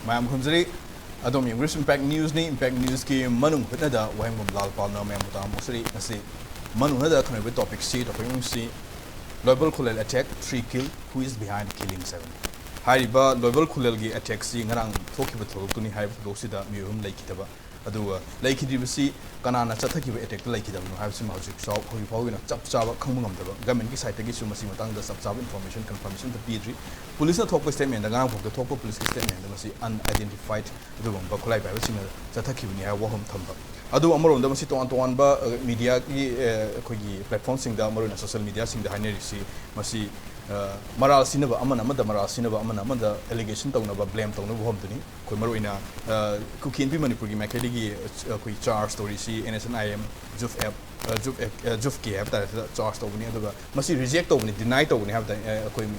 Ma'am Hunzari, Adom English Impact News ni Impact News ki Manung Hutnada, Wang Lal Palna, Ma'am Mutam Mosri, Nasi Manunada can have topic C, topic C, Loibol Khullen attack, 3 kill, who is behind killing 7. Hariba, Loibol Khullen attack, seeing around talking with Tuni Hive, Dosida, Murum Lake Kitaba. Adu Lake Divisi, Kanana Chataki attack Lake Dam, have some magic shop, who you follow in a chap chava, Kangum, the government site against Masimatang, the sub information confirmation, the PG. Police talk statement, the ground of the top of police statement, the Masi unidentified the one, but collide by listening Chataki when you have Waham Tamba. Adu Amaro, the Masi to Antoine media platforms in the Amaro social media, sing the Hanerisi, Masi. Maral Sinaba Amana, Maral Sinaba Amana, allegation town of a blame town of Homtony, Kumaruina, Cooking Manipuri, Macadigi, charge story, NSNIM, Jufki, after charged over the Masi reject over, denied over, have the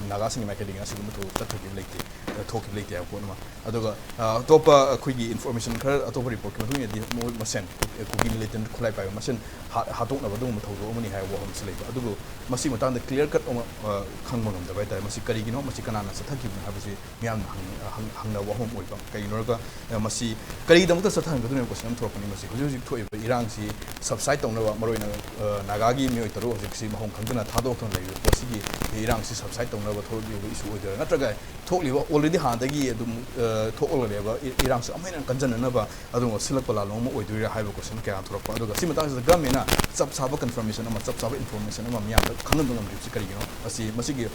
Nagasing Macading as to late, talking late, Adoga, Topa, Quiggy information, a top report, more Masen, cooking late and collide by Masen, Haton of a dome, only have one slave. Adugo, Masimutan, the clear cut Kangon, the right time, Masikarino, Masikana, Sataki, Habisi, Mian Hanga Wahom, Kainoga, Masi, Karidam, the Satan, the question, Tropani, Masi, Iran, subside on Marina Nagagi, Mutaro, Hong Kangana, Tadokon, Wasiki, Iran, subside on over told you issue with another guy, totally already had the year to all level, Iran's Amen and Kanjanaba, Adon Silapala, or do you have a question? Can't Simultaneously, the Gamina, sub confirmation, sub information, Kanadon, Masiki, Masiki,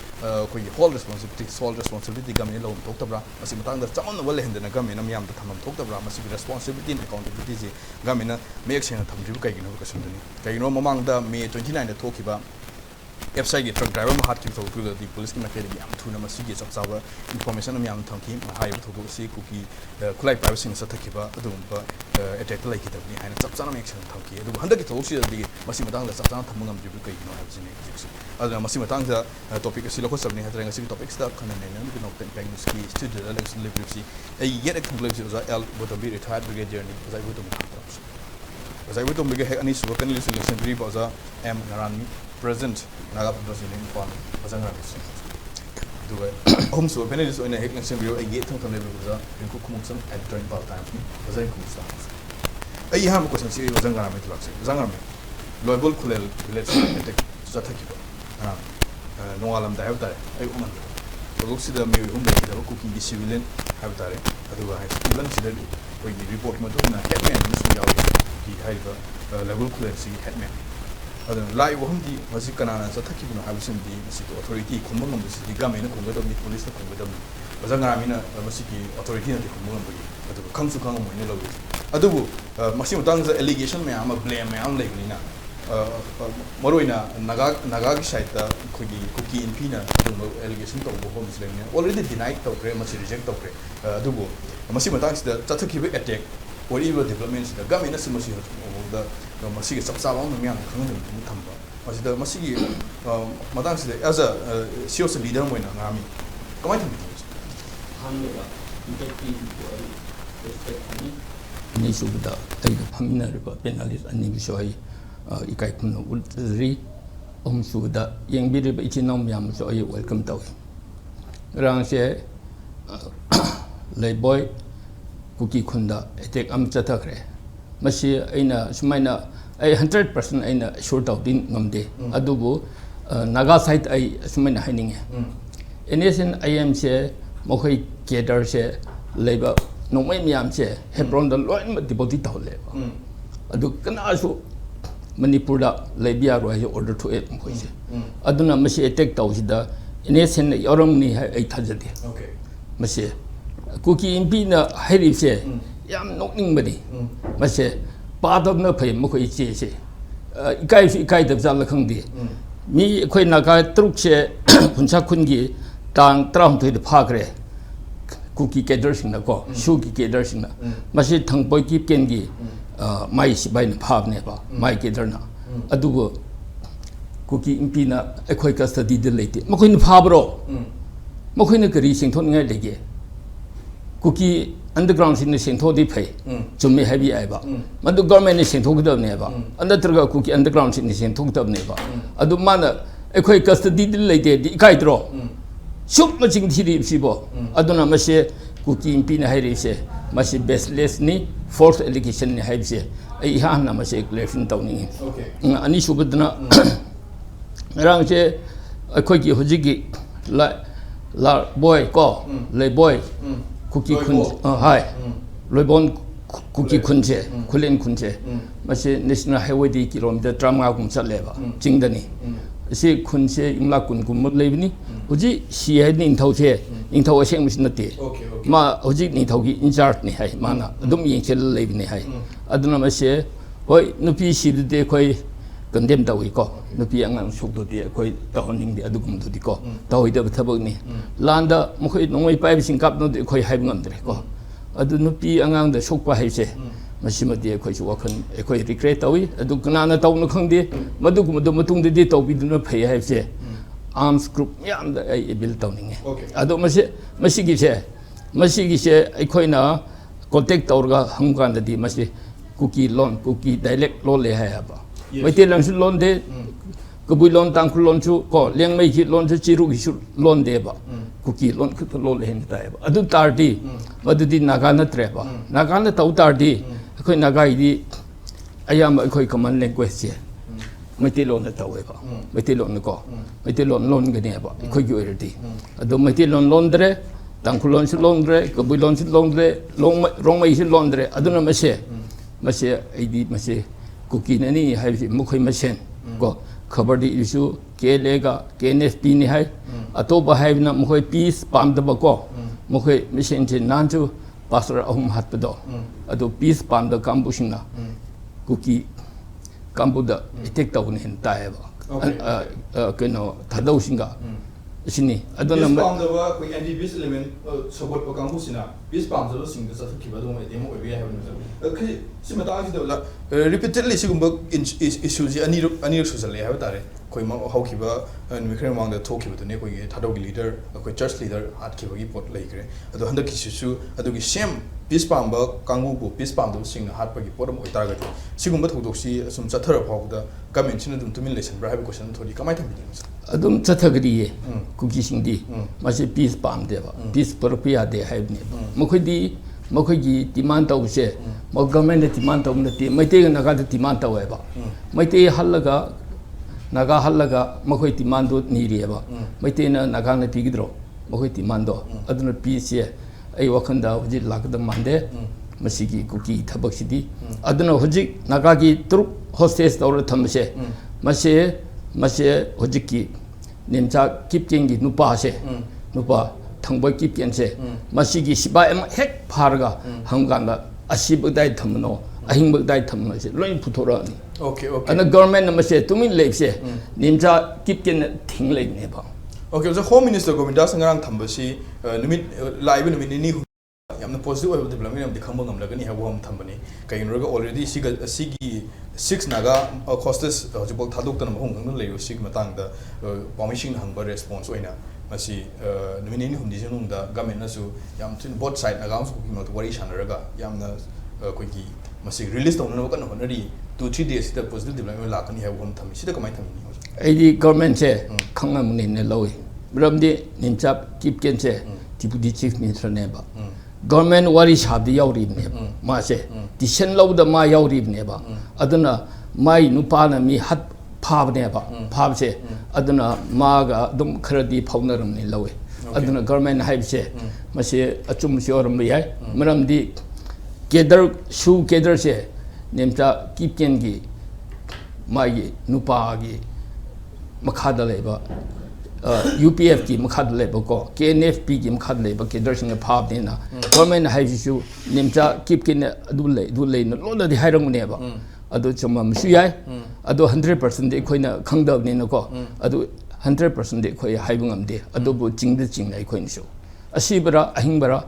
whole responsibility, sole responsibility, Gamino, talked about, Simultaneously, the town of Wellen, the Gamina, Miam, the Tamam talked about, Masiki responsibility and accountability, Gamina makes him a Tamjuka. Kaino among the May 29 the talk about website truck driver Mahatki to the police Macadam to Namasiki of our information of Yam Tonki, high to see cookie, collect privacy in Satakiba, Adumba, attack like it behind Sapsana makes him Tonki. The 100 told you the Masimatang, the Sapsan Tamunam Jubuka, you know, have seen it. Other Masimatang, the topic of Siloco Sabine had a topic stuff, and then not ski, student election liberty. A yet a conclusion was L would be retired brigade journey as I would have. As I would to make any spoken listen to Sentry Baza, M. Narani, present Naga President in Pond, as an artist. Do it. Home so penalties in a Heckman Sembrio, a gate from the Baza, and Kukumson at during part time, as I could start. A Yam question series was Zangarami, Zangarami, Loibol Khullen, let's Satakiba. No alarm, I have that. I woman. Look see the mirror, cooking the civilian, have that. Otherwise, even considered when you report Madonna, Heckman, Loibol Khullen headman. Other live Wamdi, Masikana, Sataki, Habison, the authority, Kumum, the Gamin, the police, the Bazangamina, Masiki, authority, and the Kumum, but the Kansu Kang, Adubu, Massimo Tang's allegation, may I'm a blame, I'm like Nina. Moruina, Nagagi site, cookie in Pina, allegation of homes already denied to pray, must reject of pray. Adubu, Massimo Tangs, the Tataki attack. Or even developments, the Gamina Simasi of the Masiki Sapsalam, the Mian Tamba. Was the Masiki Madame as a serious leader when an army? Come on, Nisuda, take the Pamina penalties and Nivisoi, Ikaipun Ultri, Omsuda, young Biddy Ichinomiam, so you welcome to Rangshe Layboy. Cookie Kunda, attack Amchatakre. Mashi Aina Sumaina, 100% Aina short of Din Namde, Adubu, Naga site I Sumaina Henning. In essence, I am say, Mohi Gator say, labor, no way me am say, Hebron the Loin, but the body towel labor. Adu Kanasu Manipur, Labia, order to it. Aduna Mashi attack Tawsida, in essence, Yoromni 800. Okay. Mashi. Cookie in Pina, Harry say, Yam no anybody. But say, part of no pay, Moko say, Ikai of Zalakandi. Me, Quainaga, Truxe, Punchakungi, Tang, Trump to the Pagre, Cookie Gathers in the go, Shuki Gathers in the Mashi Tang Boy Keep Kengi, my by the pub never, my Gaterna. Adugo Cookie in Pina, a quaker study delayed. Mokin Pabro Mokin Grising Tony. Cookie underground in the Saint de pay, to me heavy eba. But the government is in Tokyo of never. And the cookie underground in the Saint Tokyo of never. I do manner a quick custody lady, the Kaidro. Shoot much in Tiri Sibo. I don't know, Monsieur kuki impine hairese masi baseless ni false allegation ni haibse ai hana masi clarification tawni ani subadna rangse akhoi ki hojigi la boy ko le boy kuki khun hai loibon kuki khunche khulen khunche masi national highway di kilometer tramga kum chaleba jingdani si khunche imla kun kum leibni hoji si hai ning thauche ning thau aseng mis nate ma hoji ning thau gi in charge ni hai mana adum yeng chel leibni hai aduna masi hoi nupi si de khoi condemn tawi ko nupi angang suk do de khoi tahoning de adugum do di ko tawi de thabak ni landa mokhoi nongoi pai sing kap no de khoi hai ngam dre ko adu nupi angang de suk pa hai se masimadi khoi chu wakhan khoi regret tawi adu kana na taw no khangde madu kum do matung de taw bi duna phei hai se arms group yam da ai bil tawning adu masi gi se khoi na contact tawra hang kan da di masi cookie loan cookie dialect lo le hai ba mai te lang su loan de kabui loan tang khu loan chu ko leng mai ki loan chu chiru gi su loan de ba cookie loan khu lo le hen ta ba adu tar di madu di naga na tre ba naga na taw tar di khoi naga di ayam khoi common language che mai te loan na taw ba mai te loan ko mai te loan ga ne ba khoi gi er di adu mai te loan dre tang khu loan su loan dre kabui loan su loan dre rong mai su loan dre adu na ma se ai di ma se cookie nani hai mukhoi masen ko khabar di issue ke lega KNFP ni hai atoba hai na mukhoi peace pam da ko mukhoi mission che nan chu pastor ahum hat do ado peace pam da kambushing na cookie kambuda attack taw ni ta hai ba keno thadau singa sini adona pam da ba koi anti peace element support pa kambu sina peace pam da sing da sa ki ba do mai demo we have no okay sima ta ji da repeatedly sigumba issues ani social le have tare koi ma how ki ba ni khere mang da thok ki ba ne koi thadau gi leader koi church leader at ki ba gi pot lai kre ado handa ki su ado gi same peace pam ba kangu bu peace pam da sing na hat pa gi pot mo tar ga sigumba thok si sum chathar phau da government sin dum tumin lesson bra have question thodi kamai tham bi adum chathagri ye cookie sing di ma se peace pam de ba peace propia de have ne mokhoi gi demand taw se mo government de demand taw na ti mai te na ga de demand taw ba mai te halaga naga halaga mokhoi demand do ni ri ba mai te na naga na pi gidro mokhoi demand do aduna peace ye ai wakhanda hoji lag da mande masigi cookie thabak sidi aduna hoji naga gi truk hostess tawra thamse mase hoji ki nemcha kipking gi nupa se nupa thangba kipken se masigi siba em hek pharga hamganda asibdai thamno ahingbdai thamno se loin puthora ni okay ana government namase tumin leipse nemcha kipken thing lei ne ba okay so home minister govinda sangarang thambasi numit live numit ni yamna positive of development am dikhamba ngam lagani ha hom thambani kain roga already sigi 6 naga costes jibol thaduk tan hong ngam leyo sig matang da permission hangba response oina masi numini humdi junung da government na su yam tin both side naga su ki not worry shanaraga yamna koi ki masi release tawna no kan honari 2-3 days da positive development la kan ha hom thami sida kamai thami ai di government che khangam ne ne lowi bramdi nimchap kipken che deputy chief minister ne ba government wari shabdi yauri ne ma se decision law da ma yauri ne ba aduna mai nupa na mi hat phab ne ba phab se aduna ma ga dum khradi phaunaram ne lawe aduna government haib se ma se achum se oram yai maram di kedar se nemta kipken gi mai nupa gi makhada leba UPF ki makhad leba ko KNFP ki makhad leba ke darsing phab de na government hai su nimcha kip kin du le no lo di hairang ne ba adu chama msu yai adu 100% de khoina khangdab ne ko adu 100% de khoi haibungam de adu bu jingde jingnai khoin su asibara ahingbara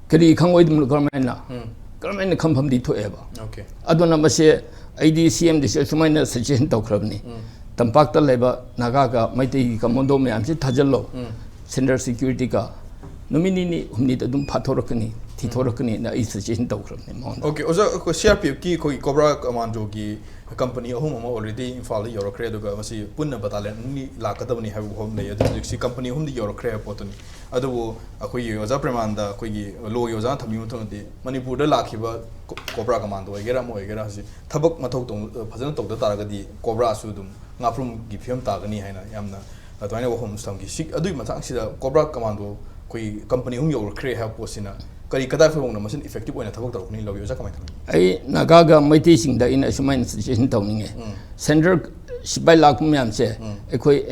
kari khangoi dum government na khampham di thoe ba okay adu na mase ID CM de sumaina suggestion tawkhrabni tampak ta leba naga ka maitei ka mondo me amsi thajalo center security ka nomini ni humni da dum phathorakani thithorakani na is suggestion tawkhrabni mon okay oza CRPF ki koi cobra commando ki company ahum ama already infal yorokre duga masi punna battalion ni lakadabni have home ne adu si company hum di yorokre potoni ꯑꯗꯨꯕꯨ ꯑꯩꯈꯣꯏꯒꯤ ꯑꯣꯖꯥ ꯄ꯭ꯔꯦꯃꯥꯟꯗ ꯑꯩꯈꯣꯏꯒꯤ ꯂꯣꯒꯤ ꯑꯣꯖꯥꯅ ꯊꯝꯕꯤꯕ ꯃꯇꯨꯡꯗꯗꯤ ꯃꯅꯤꯄꯨꯔꯗ ꯂꯥꯛꯈꯤꯕ cobra commando ꯑꯣꯏꯒꯦꯔꯥ ꯑꯃ ꯑꯣꯏꯒꯦꯔꯥ ꯍꯧꯖꯤꯛ ꯊꯕꯛ ꯃꯊꯧ ꯐꯖꯅ ꯇꯧꯗ ꯇꯥꯔꯒꯗꯤ ꯀꯣꯕ꯭ꯔꯥꯁꯨ ꯑꯗꯨꯝ ꯉꯥꯄ꯭ꯔꯨꯝꯒꯤ ꯐꯤꯕꯝ ꯇꯥꯒꯅꯤ ꯍꯥꯏꯅ ꯌꯥꯝꯅ ꯑꯗꯨꯃꯥꯏꯅ ꯋꯥꯐꯝꯁꯨ ꯊꯝꯈꯤ ꯁꯤ ꯑꯗꯨꯒꯤ ꯃꯇꯥꯡꯁꯤꯗ ꯀꯣꯕ꯭ꯔꯥ ꯀꯃꯥꯟꯗꯣ ꯑꯩꯈꯣꯏ ꯀꯝꯄꯅꯤ ꯑꯍꯨꯝ ꯌꯧꯔꯛꯈ꯭ꯔꯦ ꯍꯥꯏꯕ ꯄꯣꯠꯁꯤꯅ ꯀꯔꯤ ꯀꯗꯥꯏ ꯐꯥꯎꯕꯅ ꯃꯁꯤꯅ ꯏꯐꯦꯛꯇꯤꯕ ꯑꯣꯏꯅ ꯊꯕꯛ ꯇꯧꯔꯛꯀꯅꯤ ꯂꯧꯏ ꯑꯣꯖꯥ ꯀꯃꯥꯏꯅ ꯊꯝꯃꯤ ꯑꯩ ꯅꯥꯒꯥꯒ ꯃꯩꯇꯩꯁꯤꯡꯗ ꯑꯩꯅ ꯑꯁꯨꯃꯥꯏꯅ ꯁꯖꯦꯁꯟ ꯇꯧꯅꯤꯡꯉꯦ ꯁꯦꯟꯇꯔ सिपाही लाख मैमसे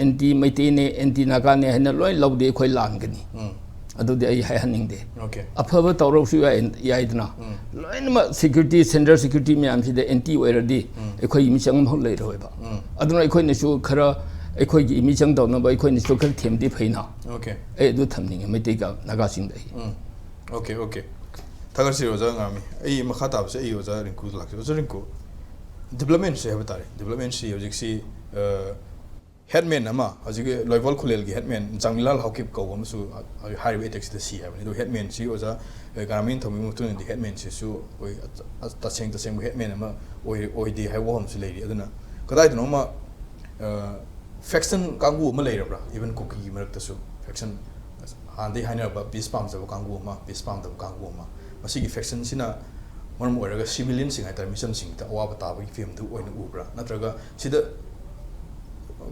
एंटी मैतेने एंटी नागाने है लोई लौदे अखोई लांगनी अदुदे आई हायहनिंगदे अफब तौरसु याइदना लोइनमा सिक्योरिटी सेंटर सिक्योरिटी मैमसिदे एंटी ओइरदी अखोई मिचंग हो लेरोयबा अदुना अखोइनसु खरा अखोइगी मिचंग तौनबा अखोइनसु खर थेमदि फैना ए अदु थमनिंगे मैतेगा नागासिंगदे ओके थगरसि रोजा गामी ए मखा ताबसे ए रोजा रिंकु लाक्से रोजा Rinku development se have tare development se hojik si headman ama hojik Loibol Khullen gi headman Janglal Hokip ko am su highway taxi the si have ni do headman si oja garmin thomi mutun di headman si su oi taseng headman ama oi di hai wom su lady aduna kadai no ma faction kangu ma leira bra even cookie marak ta su faction handi haina ba peace palm sa kangu ma peace palm da kangu ma masi gi faction sina मरम ओरगा civilian सिंग हाइतर mission सिंग ता अवाब ताबगी film दु ओइन उब्रा नत्रगा सिदा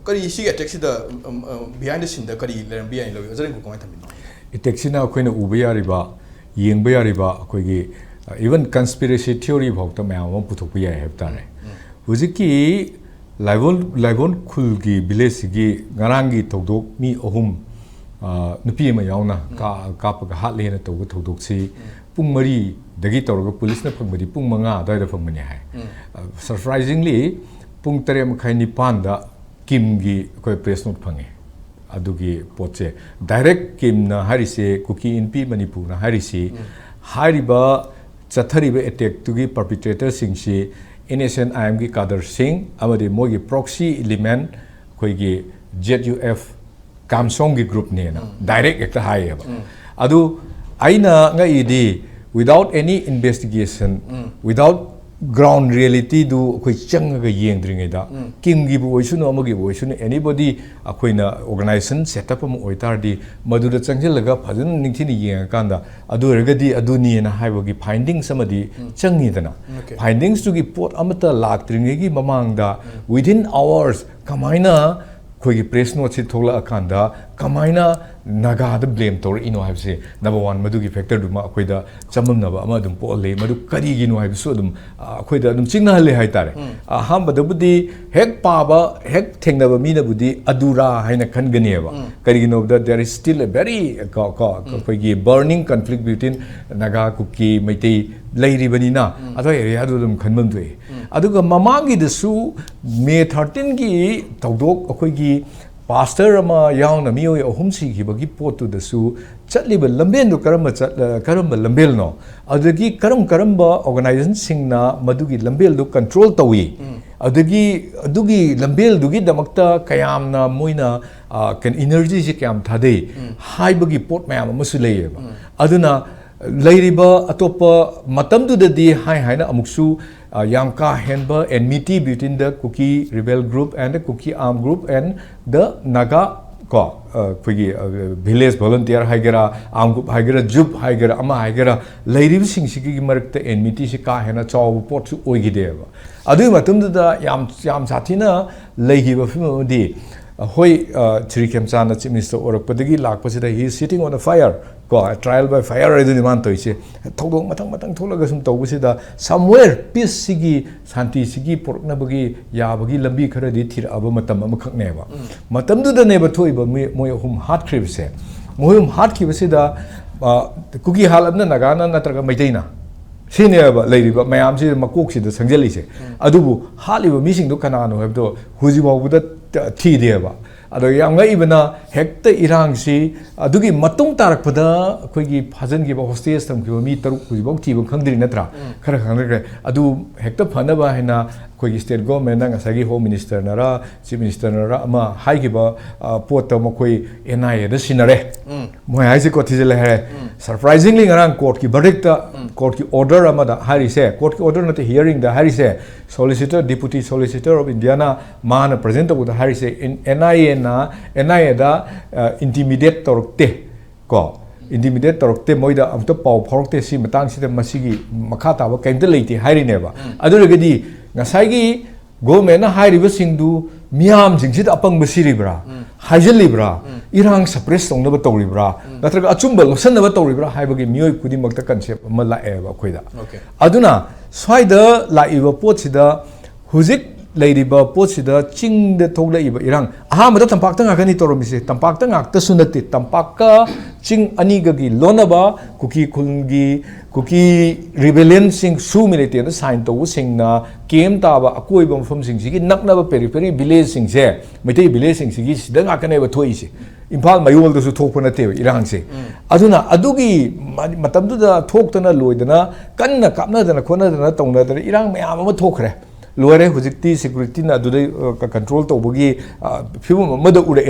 करी सी attack सिदा behind the scene दा करी लेरम behind लो जरिन को कमाय थमिनो अटैक सिना अखोइना उबा यारिबा येंबा यारिबा अखोइगी इवन कंस्पिरेसी थ्योरी भौत मैम पुथोप याय हेबतारे हुजिकी लाइबोन खुलगी विलेज की गरांगी थौदोक मी अहुम नुपी अमा यावना कापगा हातलेना तौग थौदोक सी पुंग मरी दगी तौरगा पुलिस ने फंगबदी पुंग मंगा अदायदा फंगबनी है सरप्राइजिंगली पुंग तरे मखाइ निपान दा किम गी कोई प्रेस नोट फंगे अदुगी पोचे डायरेक्ट किम ना हारिसे कुकी इनपी मणिपुर ना हारिसे हारिबा चथरिबा अटैक तुगी परपिट्रेटर सिंगसी इनोसेंट आईएम की कादर सिंह अमदि मोगी प्रॉक्सी एलिमेंट कोइगी ZUF कामसोंग की ग्रुप ने ना डायरेक्ट एकता हाइबा अदु आइना ngai without any investigation without ground reality do koi changa yeng dringai da kim gi bu oisu no amagi oisu anybody akoina organization setup am oitar di madu da changjil laga phajun ningthini yeng kanda adu regadi adu ni na haibo gi findings amadi changi dana findings to gi pot amata lak dringai gi mamang da within hours kamaina koi gi press note si thola akanda kamaina naga the blame tor ino have say number 1 madu gi factor duma akoida chamam na ba ama dum po le madu kari gi no have so dum akoida dum chingna le hai tare aham badu budi hek pa ba hek thengna ba mi na budi adura haina khan gani ba kari gi no that there is still a very koi gi burning conflict between naga kuki maitei leiri bani na ado area du dum khanmam doi aduga mamang gi su May 13 gi tawdok akoi gi pastor ama yauna mioi ahum si gi bagi pot to the su chatliba lamben do karamba lambel no adagi karamba organization singna madugi lambel do control tawi adugi lambel dugi damakta kayam na moina kan energy si kayam thade hai bagi pot mayam amusu leyeba aduna leiriba atopa matam du di hai na amuksu Yamka Henba enmity between the Kuki rebel group and the Kuki armed group and the Naga village volunteer Higera armed group Higera Jup Higera Ama Higera Lady Singshiki Mark enmity Shika Hena Chow Port Oigideva. Adu Matum the Yam Satina Lady Bafimodi. Hoi Chirikem Sana Chief Minister or Padigi Lak Pasita, he is sitting on a fire. Trial by fire I demand to say matang tolagasum tawusida somewhere peace sigi santi sigi porknabagi yabagi lambi khara di thir aba matam amakhakneba matam du da neba thoiba moy hum hat kribse moyum hat kibasida kuki halabna nagana natraga maitaina sineba leiriba mayam si makok si da sangjali se adubu haliba mising do kanano hebdo hujiba buda thi deba ado yang ibana hekta irang si adugi matung tarak pada koigi phajan gi ba hostage tam ki mi taruk hujibau thi ba khangdri natra khara khangre adu hekta phana ba hena koigi state government na ngasagi home minister nara chief minister nara ama hai gi ba pot ta mo koi NIA da sinare moi hai se ko thijele hai surprisingly ngarang court ki verdict court ki order ama da hari se court ki order na te hearing da hari se solicitor deputy solicitor of Indiana man present of the hari se in NIA da intimidate torte ko intimidate torokte moida amto pau phorokte si matang sida masigi makha tawa kaimta leiti hairi neba adu regadi ngasai gi government na hairi ba singdu miyam jingsit apang basiri bra haijali bra irang suppress tong na ba tori bra natraga achumba losan na ba tori bra haibagi miyoi kudi makta concept ma la e ba khoida aduna swaida la iba pot sida huzik leiriba pot sida ching de thogla iba irang aha mata tampak ta ngakani toromise tampak ta ngak ta sunati tampak ka ching ani gagi lonaba kuki khulgi kuki rebellion sing su milite na sign to sing na kem ta ba akoi bam fam sing sigi nakna ba periphery village sing se mete village sing sigi sida ngakane ba thoi se imphal mayol da su thokpa na te irang se aduna adugi matam du da thoktana loidana kanna kapna dana khona dana tongna dana irang mayam ma thokre loire hujikti security na adudai control tawbagi phibum amada ure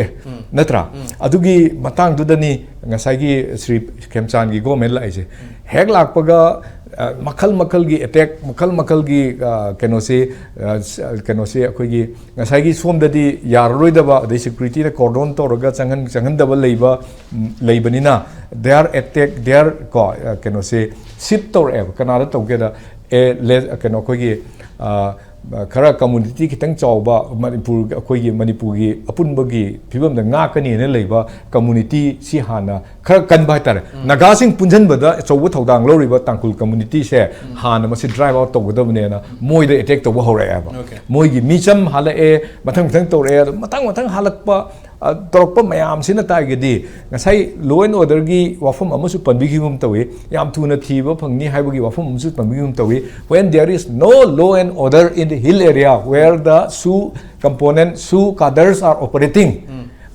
natra adugi matang dudani ngasai gi Sri Khemchan gi government la ise hek lakpaga makal gi attack makal gi kenose akoi gi ngasai gi som dadi yarroi daba the security na cordon toroga changan daba leibanina their attack their kenose sit tor ev kanada tawgeda keno koi gi khara community kitang chawba Manipur akoi Manipur gi apunbagi phibam da nga kani ne leiba community si hana khara kan bai tar naga sing punjan bada chawbu thodang loriba tangkul community se hana masi drive out tawgadabne na moi da attack tawba hore aba moi gi micham hala e mathang tore matang halakpa torokpa mayam sina taigedi ngasai law and order gi wafam amasu panbigimum tawi yam thuna thiba phangni haibagi wafam amasu panbigimum tawi when there is no law and order in the hill area where the Sioux component Sioux cadres are operating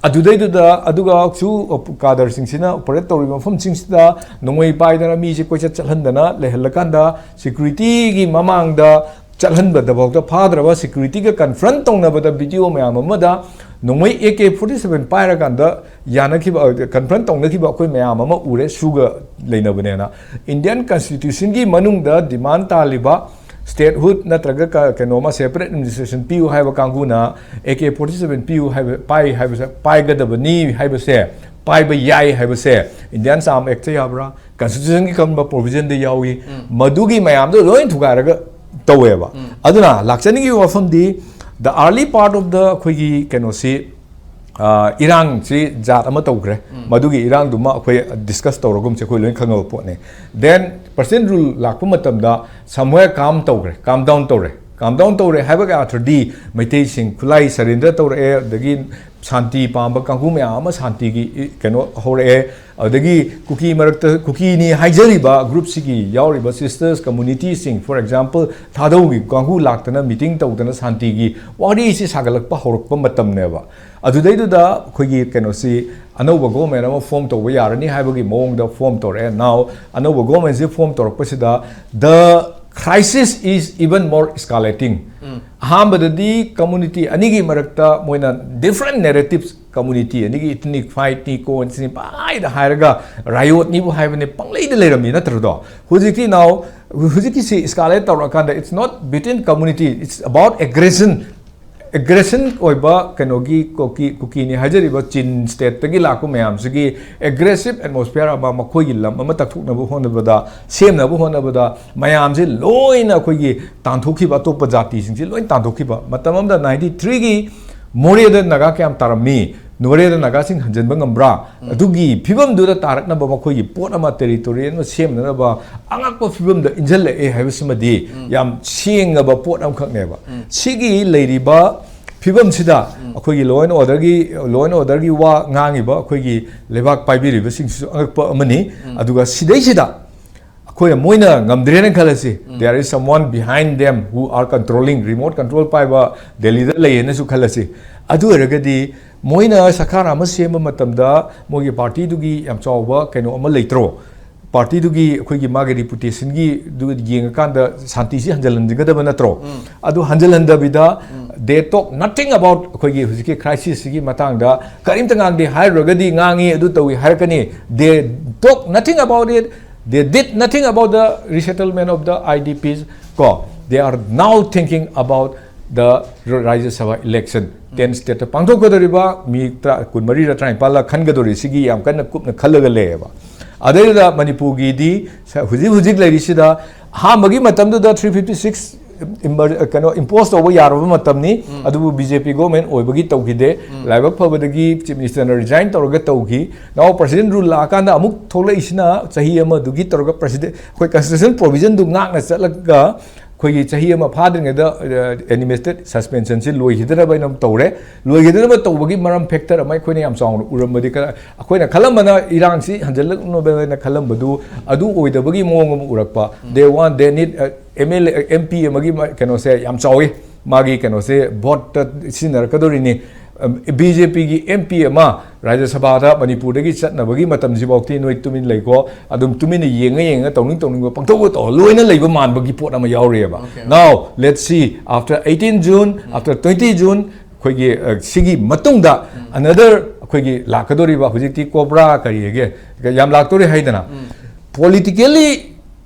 adudai da aduga Sioux cadre singsina operate tori mafam singsida nongoi paidana mi se koicha chalhandana lehalakanda security gi mamang da chalhanba da bawda phadraba security ga confront tongna bada video mayam amada nongmai AK-47 pairaganda yanakhiba confront tongnakiba akoi mayam ama ure suga leinabane Indian constitution gi manungda demand taliba statehood natraga kenoma separate administration PU haiba kanguna AK-47 PU haiba pai gadabani haiba se pai ba yai haiba se Indian Sam Act yabra constitution gi kamba provision de yawi madugi mayam do loin thugaraga taweba aduna lakchani gi wafam di the early part of the khoi kenosi irang si jat ama tawgre madugi irang duma khoi discuss tawrogum che khoi loin khangau potne then percent rule lakpa matam da somewhere calm down tawre haiba ga athdi maitai sing khulai surrender tawre dagi shanti pamba kangku me ama shanti gi keno hore adagi kuki marakta kuki ni haijariba group sigi yauriba sisters community sing for example thadau gi kangku laktana meeting tawdana shanti gi wari si sagalakpa horokpa matam neba adudai da khoi gi keno si anova government ama form to yarani haibagi mong da form tore now anova government si form torpa sida the crisis is even more escalating hambadadi community anigi marakta moina different narratives community anigi ethnic fight ni ko ni pai da hairaga riot ni bu haibane panglei da lerami natrado hujiki now hujiki si escalate tawrakanda it's not between community it's about aggression oiba kenogi kuki ni hajariba chin state tagi laku mayam sigi aggressive atmosphere aba makoi gi lam ama takthuk na bu hona bada sem na bu hona bada mayam je loina khoi gi tanthoki ba to jati sing je loin tanthoki ba matamam da 93 gi more da naga kyam tarami nore da naga sing hanjan ba ngambra adugi phibam du da tarak na ba makoi gi pot ama territory no sem na ba angak pa phibam da injal le haibismadi yam sing ba pot am khak ne ba sigi leiriba phibam sida akoi gi law and order gi wa ngangi ba akoi gi lebak paibiri ba sing angak pa amani aduga sidai sida akoi moina ngamdre na khalasi there is someone behind them who are controlling remote control pai ba delhi da lei na su khalasi adu eragadi moina sakara ama sema matamda mogi party dugi yam chawba kaino ama leitro party dugi khoi gi magi reputation gi du yeng kanda shanti si hanjalan da banatro adu hanjalan da bida they talk nothing about khoi gi hujiki crisis gi matang da karim tangang de hai rogadi ngangi adu tawi har kani they talk nothing about it they did nothing about the resettlement of the IDPs ko they are now thinking about the Rajya Sabha election 10 state pangthokadoriba mi kunmari ra trai pala khangadori sigi yam kana kupna khalaga leba adayda Manipur gi di hujik lerisida ha magi matamdu da 356 imposed over yaraba matamni adu BJP government oibagi tawgide laibak phabadagi chief minister resign tawraga tawgi now president rule la kanda amuk thola isna chahi ama dugi tawraga president koi constitution provision du ngak na chatlaga khoi chahi ama phadring da animated suspension si loi hidana bai nam tawre loi hidana ba tawbagi maram factor amai khoi ne yam chawng urambadi ka khoi na khalambana irang si hanjalak no be na khalambadu adu oidabagi mong urakpa they need ML MP magi kano se yam chawi magi kano se vote sinar kadori ni BJP gi MP ma Rajya Sabha da Manipur gi chatna bagi matam jibokti noi tumin leiko adum tumin yenga tawning pangtho to loina leiba man bagi pot ama yaure ba now let's see after 18 June after 20 June khoi gi sigi matungda another khoi gi lakadori ba hujikti cobra kari ge yam laktori haidana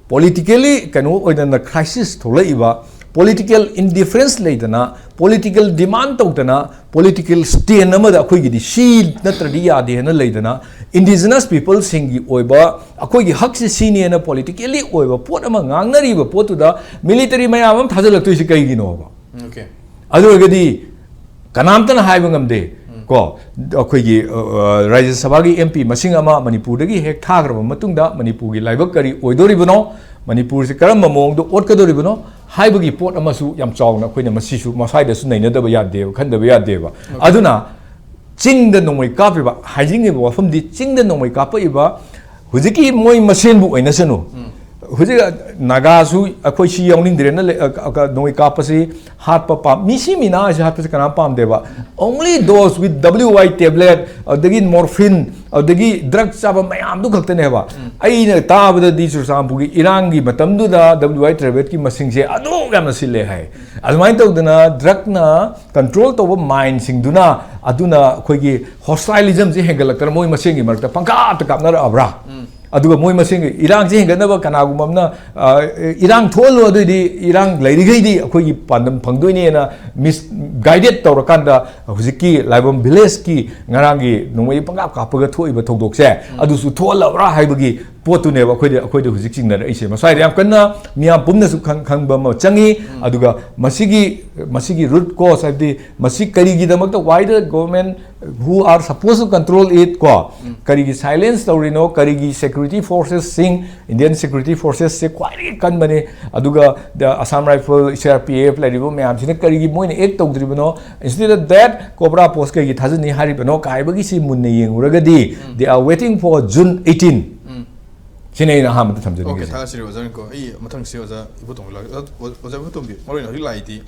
politically kanu oidana crisis tholaiba political indifference leidana political demand tawdana political stand amada akhoi gi si natradi yade na leidana indigenous people singi oiba akhoi gi hak si sini na politically oiba pot ama ngangnari ba potuda military mayam am thajalaktu si kai gi no ba okay adu gadi kanamtana haiba ngamde ko akhoi gi Rajya Sabha gi MP masing ama Manipur dagi hek thagraba matungda Manipur gi laibak kari oidoribano Manipur se karamba mong do otkadoribano haibagi pot amasu yam chawna khoina masisu masaida su naina daba yade khandaba yade ba aduna chingda nongmai kapiba hajing ba wafam di chingda nongmai kapa iba hujiki moi masen bu oina sanu hujiga naga su akhoi si yongning dire na nongmai kapa si hat pa misi mina si hat pa kana pam deba only those with WY tablet dagi morphine dagi drug chaba mayam du khakta ne ba aina tabada di su sampu gi irangi matamdu da WY tablet ki masing se adu gamna sile hai adumai tawdana drug na control to mind sing duna aduna khoi gi hostilism je hengalaktar moi masing gi marta pangka ta kapna ra abra aduga moi masing irang je henganaba kanagumamna irang tholo adudi irang lairigai di akhoi gi pandam phangdoine na misguided tawrakanda hujiki laibam village ki ngarangi nongmai pangap kapaga thoiba thodok se adu su thola ra haibagi potu ne akhoi de hujik sing na ise masai yam kanna miya pumna su khangba ma changi aduga masigi root cause abdi masig kari gi damak to why the government who are supposed to control it ko kari gi silence tawrino kari gi security forces sing Indian security forces se quite kan bane aduga the Assam Rifle CRPF laribo myam sine kari gi moine ek tawdribano instead of that cobra post kai gi thajani haribano kaibagi si munne yenguragadi they are waiting for June 18 Chine na ham tham jani okay tha siri wazan ko ai mathang si waza ibutong la waza butum bi maro na ri ti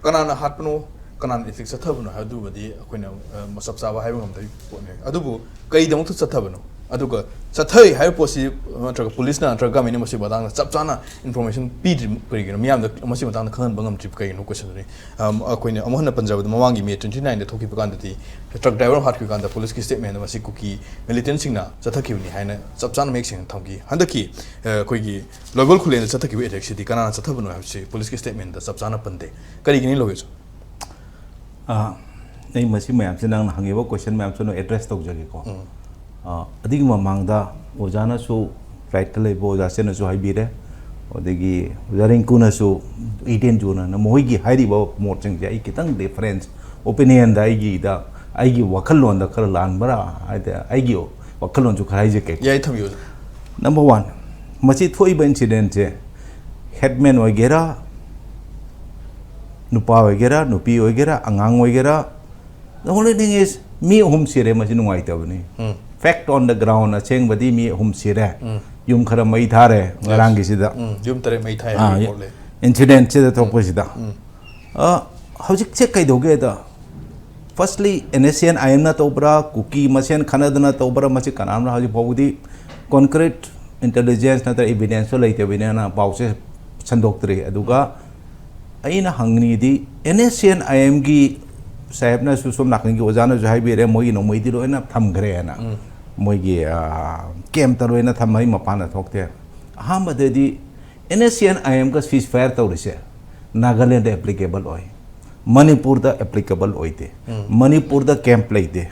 kana na hatpno kana na ethics athabno hadu badi akoina masab saba haibu ngam dai pone adubu kai dam thu chathabno aduga chathai hai posi tra police na tra gamini masi badang chap chana information pi kari gina miyam da masi badang khan bangam trip kai no question ri akoina amhana punjab da mawangi me 29 da thoki bagan da truck driver hat ki kan da police ki statement masi kuki militant singna chathaki ni haina chap chana make sing thamki handaki koi gi Loibol Khullen chathaki we attack city kana chathabno ha chi police ki statement da chap chana pande kari gini loge nei masi mayam sinang hangibo question mayam sono address tok jage ko adig mamangda ojana su right kale bo ja sena su haibire odegi jaring kuna su 18 juna na moigi hairi bo morching ja ikitang difference opinion da aigi wakalon da kar lan bara aigi wakalon ju kharai je ke yai thamyo number 1 machi thoi ba incident je headman wagera nupa wagera nupi wagera angang wagera the only thing is me home sire machi nungai tabni fact on the ground acheng badi mi hum sire yum khara mai thare ngarang gi sida yum tare mai thai le incident che to ko sida hojik che kai doge da firstly NSN I am na to bra cookie masen khana dana to bra machi kanam na hoji bogudi concrete intelligence na ta evidence so laite bine na pause sandok tre aduga aina hangni di NSN I am gi sahib na su som nakni gi ojana jo haibe re moi no moi di ro na tham gre na moi gi kem ta ro na tham mai ma pa na thokte ha ma de di NSN I am ga ceasefire to rise Nagaland applicable होय मणिपुर दा applicable होइते मणिपुर दा camp लेते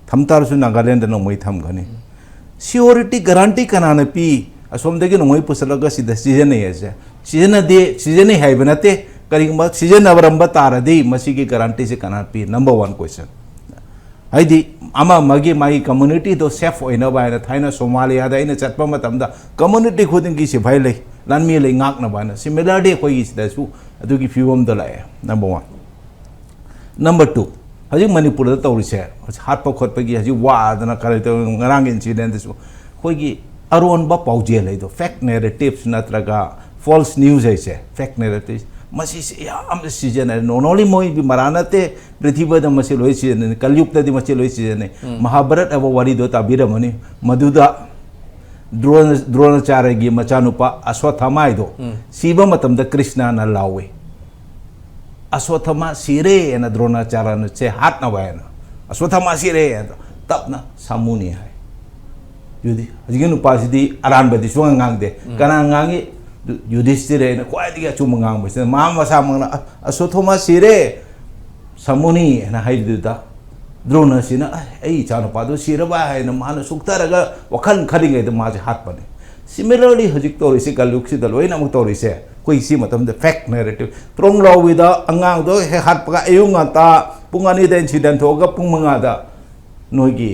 थमतारसु नागालैंड न मोय थमगने security guarantee कनाने P असोमदगी नोय पुसलगा सिदा season है season दे season है बनते करिंगबा सीजन अवरंबा तारदी मसी की गारंटी से कना पी नंबर 1 क्वेश्चन हाइदी अमा मगी माई कम्युनिटी दो सेफ होइना बायना थाइना सोमालिया दा इन चटपा मतमदा कम्युनिटी खुदिंग की सिफाई ले लानमी ले ngak na बायना सिमिलरली कोई इसदसु अदुगी फिवम द लाए नंबर 1 नंबर 2 हजि मणिपुर दा तौरिसे हाटप खोटपगी हजि वादना करे तो ngarang इंसिडेंट दसु कोई अरोन बा पाउजे ले दो फैक्ट नैरेटिव्स नत्रगा फॉल्स न्यूज़ है से फैक्ट नैरेटिव्स मसी से याम सीजन है नॉट ओनली मोई भी मरानते पृथ्वी द मसी लोई सीजन कलयुग द मसी लोई सीजन महाभारत अब वारी दो ताबिरमनी मधुदा द्रोणाचार्य की मचानुपा अश्वत्थामा दो सीबा मतम द कृष्णा न लावे अश्वत्थामा सिरे न द्रोणाचार्य न से हाथ न वायना अश्वत्थामा सिरे तब न सामुनी है युद्धि हजिगे नुपासिदी अरानबदी सुंग ngang दे कना ngangi युधिष्ठिर ने क्वाइदिगा चुम ngang बसे मा मसा मंगना अश्वत्थामा सिरे सामुनी न हाइदुदा द्रोणसिना ए चानुपादो सिरबा है न मान सुक्तरगा वखन खरिगे द माजे हाथ बने सिमिलरली हजिक तोरिसे कलुक्सी द लोइना मु तोरिसे कोई सी मतम द फैक्ट नैरेटिव त्रोंग लौविदा अंगांग दो हे हाथ पगा एयुंगाता पुंगानी द इंसिडेंट होगा पुंगंगादा नोगी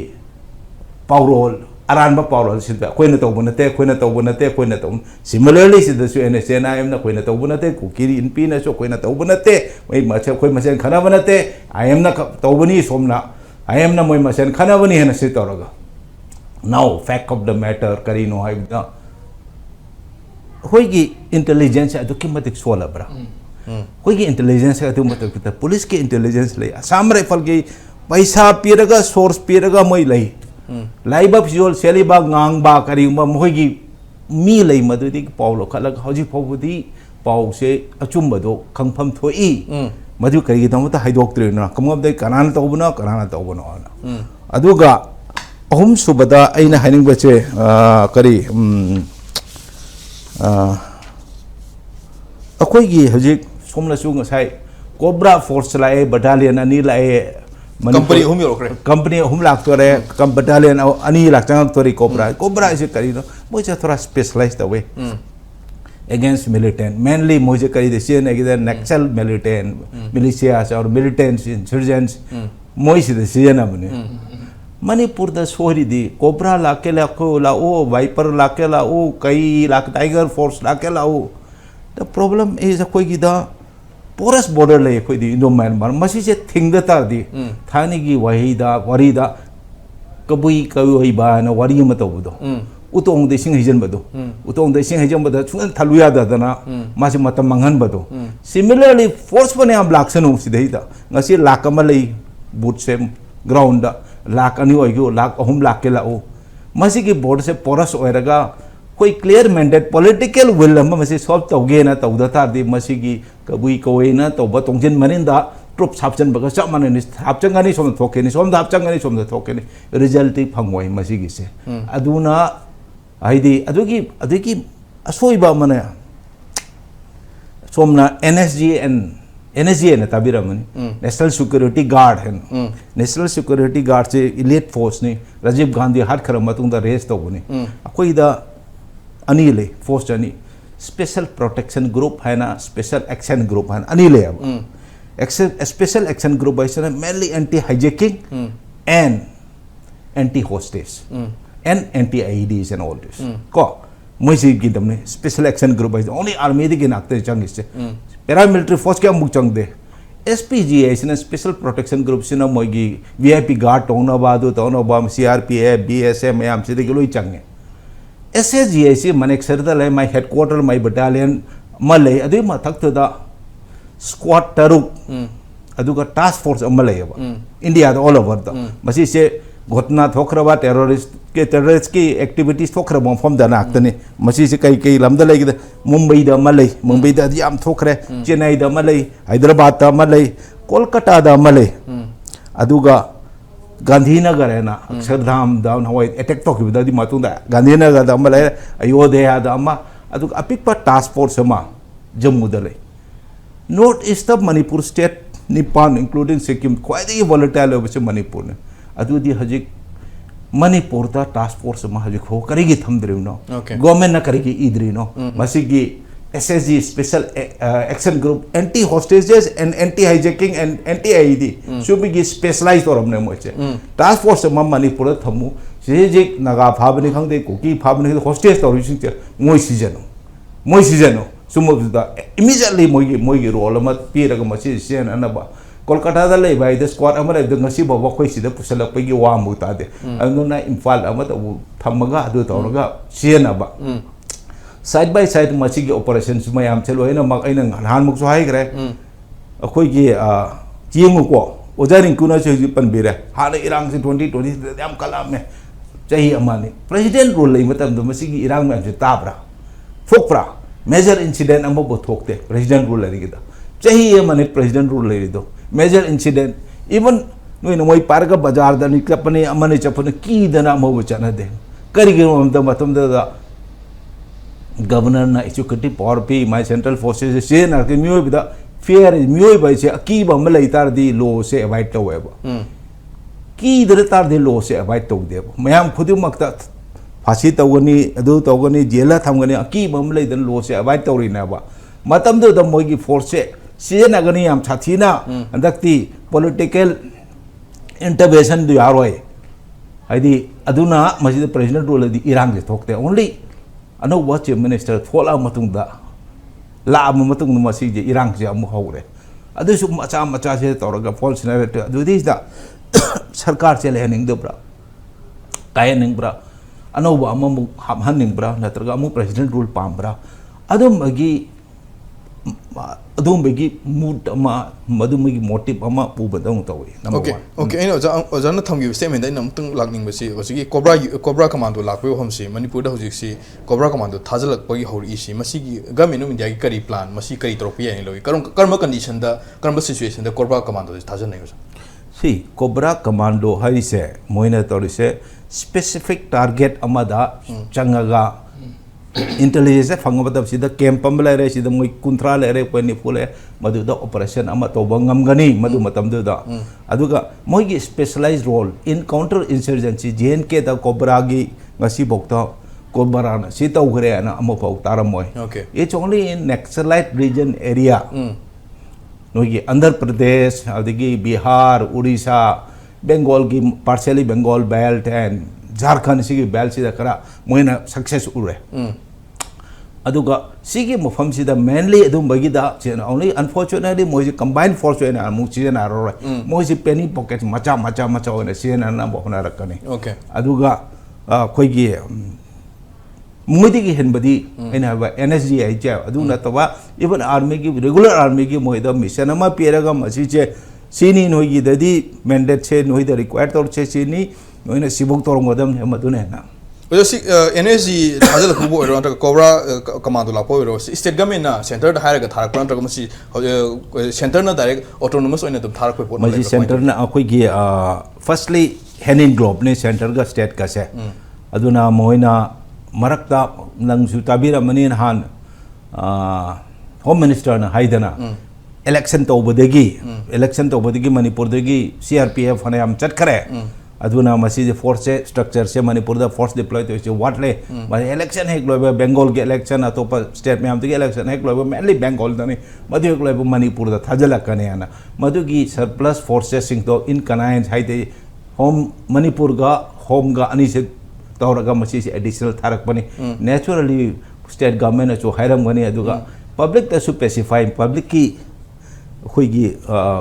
पाउरोल अरानबा पाउरोल सिदा कोइना तौबनते कोइना तौबनते कोइना तौ सिमिलरली सिदसु एनएसएनआईएम न कोइना तौबनते कुकीरी इनपी न सो कोइना तौबनते मै मचे कोइ मसेन खना बनते आईएम न तौबनी सोमना आईएम न मोय मसेन खना बनी है न से तौरगा now fact of the matter करिनो हाइबदा होगी इंटेलिजेंस अदु किमतिक सोलब्रा होगी इंटेलिजेंस अदु मतक पुलिस के इंटेलिजेंस ले असम राइफल के पैसा पीरगा सोर्स पीरगा मोय लई लाइबा फिजोल सेलिबा ngang करिंबा मोगी मी लई मदुदी पाउलो खलग हजि फौबुदी पाउ से अचुंबदो खंगफम थोई मदु करिगे तमता हाइदोक्ट्रेना कमगबदे कनान तौबनो कनान तौबनो अदुगा अहुम सुबदा अइना हाइनिंग बचे करी अखोइगी हजिक सोमलसु ngसाई कोब्रा फोर्स लाए बटालियन अनि लाए कंपनी अहुम योरखरे कंपनी अहुम लाक्तोरे कम बटालियन अनि लाक्चंग तोरी कोब्रा इसे करिनो मोजे थोड़ा specialise the way against militant mainly मोजे करी देसियन अगेंस्ट नक्सल militant militias और militants insurgents मोइसे देसियन अमने मणिपुर द सोहरी दी कोब्रा लाके लाको लाओ वाइपर लाके लाओ कई लाक टाइगर फोर्स लाके लाओ द प्रॉब्लम इज कोई गिदा पोरस बॉर्डर ले कोई दी इंडो म्यांमार मसी से थिंग द ता दी थानी की वहीदा वरीदा कबुई कबुई बा न वरी म तबुदो उतोंग दे सिंग हिजन बदो उतोंग दे सिंग हिजन बदो छुन थलुया दना मासे मतम मंगन बदो सिमिलरली फोर्स बने हम लाक्सन उ सिदैदा ngasi लाक म लई बूट से ग्राउंड लाख अनि ओइगो लाख अहुम लाख के लाओ मसी की बोर्ड से पोरस ओइरगा कोई क्लियर मैंडेट पॉलिटिकल विल हम मसी सॉल्व तौगे ना तौदा तारदी मसी की कबुई कोई ना तौबा तोंजिन मनिंदा ट्रुप सापचन बगा सब माने सापचन गानी सोम थोके नि सोम दापचन गानी सोम थोके नि रिजल्ट फंगोय मसी की से अदुना आइदी अदुगी असोइबा मने सोमना NSG ने ताबिरमनी नेशनल सिक्योरिटी गार्ड है नेशनल सिक्योरिटी गार्ड से इलीट फोर्स ने राजीव गांधी हाथ खरम मतुंग द रेस तौबने अकोई द अनिले फोर्स अनि स्पेशल प्रोटेक्शन ग्रुप है ना स्पेशल एक्शन ग्रुप है अनिले अब स्पेशल एक्शन ग्रुप है mainly anti hijacking and anti hostage and anti IEDs and all this को मुझे की दमने स्पेशल एक्शन ग्रुप है ओनली आर्मी दी के नाकते चंग इससे पैरामिलिट्री फोर्स के अमुक चंग दे SPGA इसने स्पेशल प्रोटेक्शन ग्रुप से ना मोगी VIP गार्ड टोना बादो टोना बाम CRPF BSM याम से देखो लोई चंगे SSGA से मन एक सरदल है माय हेडक्वार्टर माय बटालियन मले अदुई मथक तो दा स्क्वाड टरुक अदुगा टास्क फोर्स अमले है इंडिया ऑल ओवर द मसी से घटना थोखरबा टेररिस्ट की एक्टिविटीज थोखरबा फॉर्म द नाक्तने मसी से कई लमदा लेगे मुंबई द मले मुंबई द याम थोखरे चेन्नई द मले हैदराबाद द मले कोलकाता द मले अदुगा गांधीनगर है ना अक्षरधाम द हवाई अटैक थोखिबदा दि मतुंदा गांधीनगर द मले अयोध्या द अमा अदुगा अपिक पर टास्क फोर्स अमा जम्मू द ले North East of Manipur state Nipan including Sikkim quite volatile over Manipur ne adu di hajik Manipur ta task force ma hajik ho karigi thamdri no government na karigi idri no masigi SSG special action group anti hostages and anti hijacking and anti IED should be specialized or amne moche task force ma Manipur thamu jik naga phabani khangde kuki phabani hostage tor using moi season sumo da immediately moi role ma piraga machi sen anaba Kolkata da lay by the squad amara the ngasi ba khoi sida pusala pagi wa mu ta de anguna Imphal amata thamaga adu tawraga sen aba side by side machi gi operations mayam chelo ina mak aina han muk so hai gre akhoi gi chiengu ko ojaring kuna che pan bire hana irang 2020 yam kalam me chahi amani president rule lay matam do machi gi irang me tabra fokpra major incident amo bo thokte president rule lay gida chahi amani president rule lay do major incident even no ino moi parga bazar da niklapani amani chapani ki dana mo chana de kari gi matam da governor na executive power pe my central forces se na ke myo bida fear myo ba se ki ba ma lai tar di law se avoid to weba ki dar tar di law se avoid to de mayam khudu makta phasi tawgani adu tawgani jela thamgani ki ba ma lai dan law se avoid to ri na ba matam do da moi gi force se na gani am chathina andakti political intervention du yaroi haidi aduna masjid president role di irang je thokte only ano what chief minister thola matung da la matung no masi je irang je amu haure adu su macha se toraga false narrative adu dis da sarkar che le ning do bra kay ning bra ano ba amu han ning bra natraga amu president rule pam bra adu magi mood ama madumagi motive ama pubadang tawi okay ino ojana thamgi statement dai namtung lakning basi osigi cobra commando lakwe homsi Manipur da hojik si cobra commando thajalak pagi hori si masigi government of india gi kari plan masi kari tropia ni loi karma condition da karma situation da cobra commando thajan nei si cobra commando hari se moina tori se specific target amada changaga intelligence fangabadab sida camp pamla re sida moi kuntra le re pani fule madu da operation ama to bangam gani madu matam da aduga moi gi specialized role in counter insurgency JNK da cobra gi ngasi bokta cobra na sita ugre na ama pau taramoi okay it's only in Naxalite region area no gi Andhra Pradesh adigi Bihar Odisha Bengal gi partially Bengal belt and Jharkhand sigi belt sida kara moina success ure aduga sigi mofam sida mainly adum bagida only unfortunately moji combined force ena amu china ro moji penny pocket macha ona china na bohna rakane okay aduga khoigi moidi gi henbadi ena ba NSG ai cha aduna tawa even army gi regular army gi moida mission ama peraga masi che sini noigi dadi mandate che noida required tor che sini noina sibok tor ngodam hemadune na osi NSG thajal kubo ero anta cobra commando la po ero state government na center da hire ga tharak pran ta masi center na direct autonomous oina dum tharak po masi center na akoi gi firstly henin globe ne center ga state ka se aduna moina marakta nang su tabira manin han home minister na haidana election to bodegi Manipur degi CRPF hane am chat kare aduna masi force structure se Manipur da force deploy to se what le but election he global Bengal ge election atopa state me am de election he global mainly Bengal da ni madhu global Manipur da thajala kane ana madhu gi surplus forces sing to in canines haide home Manipur ga home ga ani se tawraga masi additional tharak pani naturally state government cho hairam gani aduga public ta su specify public ki khoigi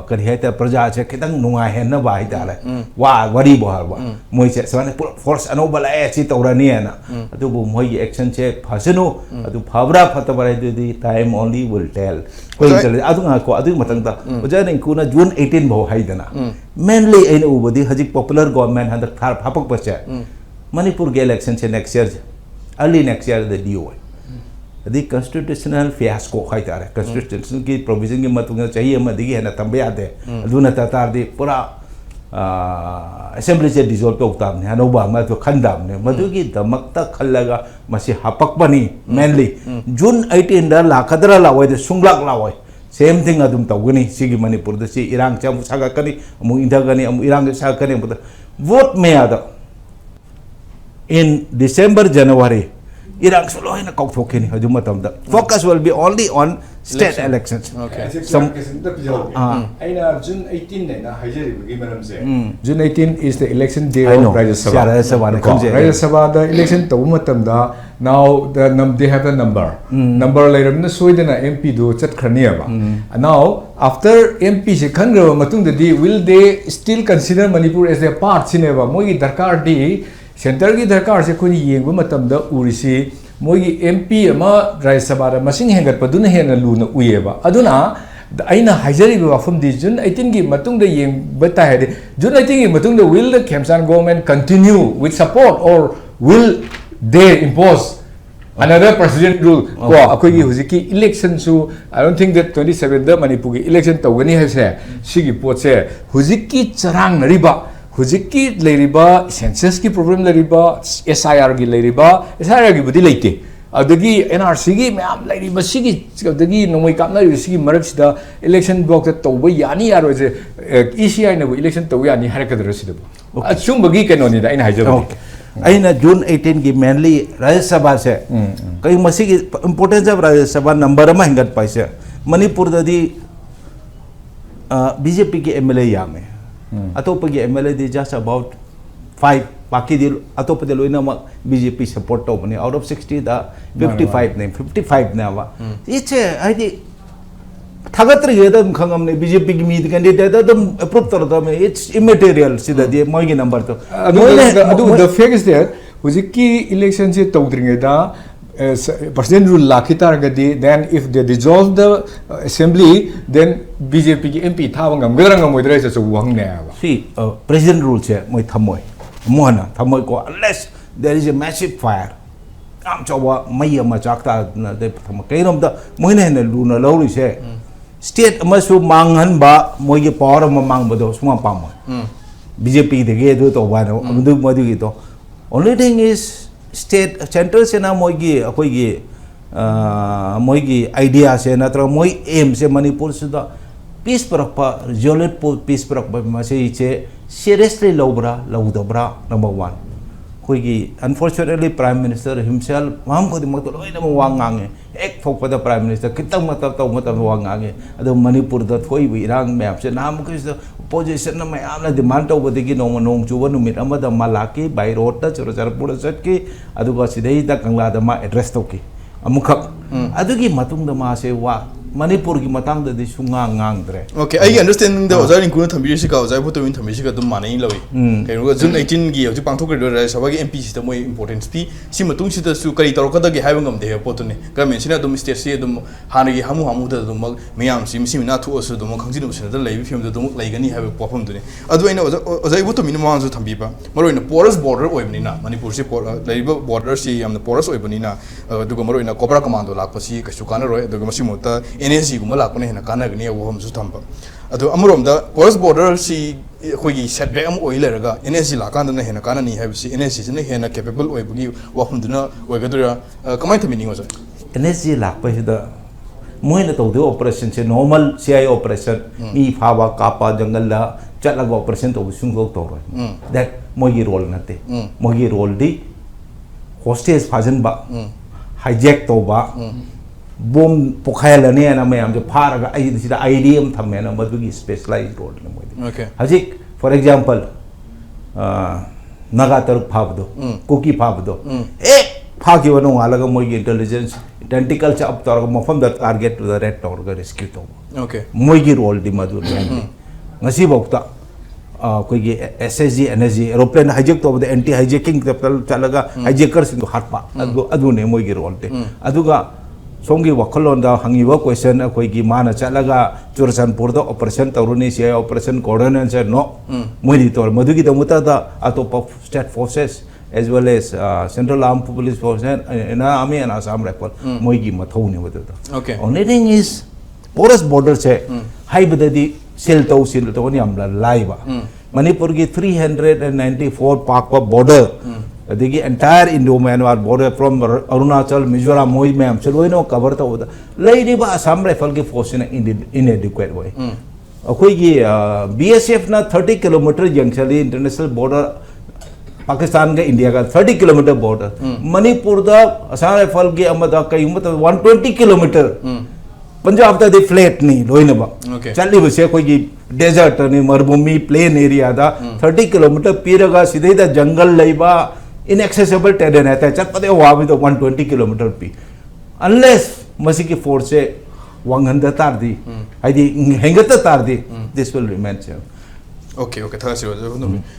kari heta praja che kitang nungai hen na bai ta le wa wari bo har ba moi che sane force anobala e chi tawrani na adu bo moi action che phasenu adu phabra phatabara di time only will tell koi tell adu nga ko adu matang ta ojane kuna June 18 bo haidana mainly in ubodi hajik popular government handak thar phapak pache Manipur ge election che next year early next year the DO the constitutional fiasco haitare constitution ki provision ki matunga chahiye madigi hena tambe ade aduna tatar di pura assembly che dissolve to utam ne anoba ma to khandam ne madugi damakta khallaga masi hapak bani mainly June 18 da la khadra la wai de sunglak la wai same thing adum tawgani sigi Manipur da si irang cham saga kani amu indagani amu irang saga kani but vote me ada in December January irang solo ina kau thokini haju matam da focus will be only on state elections Okay. Some aina June 18 na hajari bagi manam se June 18 is the election day of Rajya Sabha. Rajya Sabha the election to matam da now they have a number later na soidana MP do chat khaniya ba now after MP se khangra matung da will they still consider Manipur as their part sineba moi darkar di center ki darkar se khoni yengba matam da urisi moi MP ama Rajya Sabha da masing hengat paduna hena luna uyeba aduna aina hajari ba wafam di June 18 gi matung da yengba ta hede June 18 gi matung da will the Khemsan government continue with support or will they impose another president rule ko akoi gi hujiki election su I don't think that 27 da Manipur gi election tawani ha se sigi pot se hujiki charang nariba hujiki leiriba census ki problem leiriba SIR gi leiriba SIR gi budi leite adagi NRC gi myam leiriba sigi adagi nomoi kapna sigi marak sida election block ta tawba yani yaro je ECI na election taw yani harakadra sida achum bagi kanoni da ina hajabu aina June 18 ki mainly Rajya Sabha se kai masi ki importance of Rajya Sabha number ma hingat paise Manipur da di BJP ki MLA yame atop ki MLA di just about 5 baki di atop de loina ma BJP support to bani out of 60 da 55 na wa iche ai di Thagatra Yedam Kangam BJP meet candidate approved them, it's immaterial. See that the Mogi number. The fact is there, Huziki elections is Todringeda, President rule Lakitar Gadi, then if they dissolve the assembly, then BJP MP Tavangam, Garangam with races of Wang Nava. See, President rule chair, Moi Tamoy, Mohana, Tamoy, unless there is a massive fire. I'm Chawa, Maya Machakta, the Tamakam, the Moina Luna Lowry say. State masu mangan ba mogi power mamang bado semua pam BJP de ge do to bano amdu madu gitu only thing is state central se na mogi akoi gi mogi idea se na tra moi aim se Manipur se da peace parak regional peace parak ba ma se che seriously lobra laudobra number 1 koi gi unfortunately Prime Minister himself mam ko di mo to loina mo wangange ek thok pada Prime Minister kitang mata to mata wangange ado Manipur da thoi bi rang map se nam ko opposition na mai amna demand to bodigi nong chuba numit amada malaki by road ta chura pura set ki adu ga sidai da kangla da ma address to ki amukha adu gi matung da ma se wa Manipur ki matang da di sunga ngang dre okay I understand the ozar in kun thambi shi ka ozar photo in thambi shi ka dum manai lawi kai ro June 18 gi hoji pangthok ro ra sabagi MP si ta moi importance pi si matung si ta su kari tor ka da gi haibang ngam de photo ne government sina dum state si dum hana gi hamu da dum meyam si na thu asu dum khangji dum sina da lai film da dum lai gani haib pofam du ne adu aina ozai photo min ma su thambi ba maro ina porous border oibni na Manipur si lai border si yam na porous oibni na du ko maro ina cobra commando lak pasi ka su kana ro du ko masi mota NSC guma lakune hena kana gani wo hom su thamba adu amurom da porous border si khoi setback am oil raga NSC la kan na hena kana ni have si NSC ne hena capable oi bugi wa hum duna oi gadura kamai thami ningo sa NSC la pa da moi na to de operation se normal CI operation mi phawa kapa jungle la chatlaga operation to sung go to that moi role na te moi role di hostage phajan ba hijack to ba bomb pokhayla ne na mayam je pharaga ai sida IDM thamme na madugi specialized role na moi okay hajik for example naga taruk phabdo cookie phabdo phagi wano alaga moi intelligence identical cha up tor mafam da target to the red tor ga rescue to okay moi gi role di madu ngasi bokta koi gi SSG energy aeroplane hijack to the anti hijacking capital chalaga hijackers in harpa adu ne moi gi role te aduga songi wakalon da hangiwa question akoi gi mana chalaga Churachandpur da operation taruni CI operation coordinator no moi di tor madugi da muta da atop state forces as well as Central Armed Police Force and Army and Assam Rifle moi gi mathau ne wada okay only thing is porous border che hai badadi sil to ni amla laiba Manipur gi 394 park border the entire Indo-Myanmar border from Arunachal, Mizoram, Moi, Mam, so we know cover the lady ba Assam rifle ki force in inadequate way. BSF na 30 kilometer actually international border Pakistan ka India ka 30 kilometer border. Manipur da Assam rifle ki amada kai 120 kilometer. Punjab da the flat ni loina ba. Chali base koi desert ni marubhumi plain area da 30 kilometer piraga sidhe da jungle laiba inaccessible terrain है तो चल पते वहाँ भी तो 120 kilometre P unless मसी की force से वांगंदा तार दी आई दी हेंगता तार दी this will remain. Okay, okay, थोड़ा सी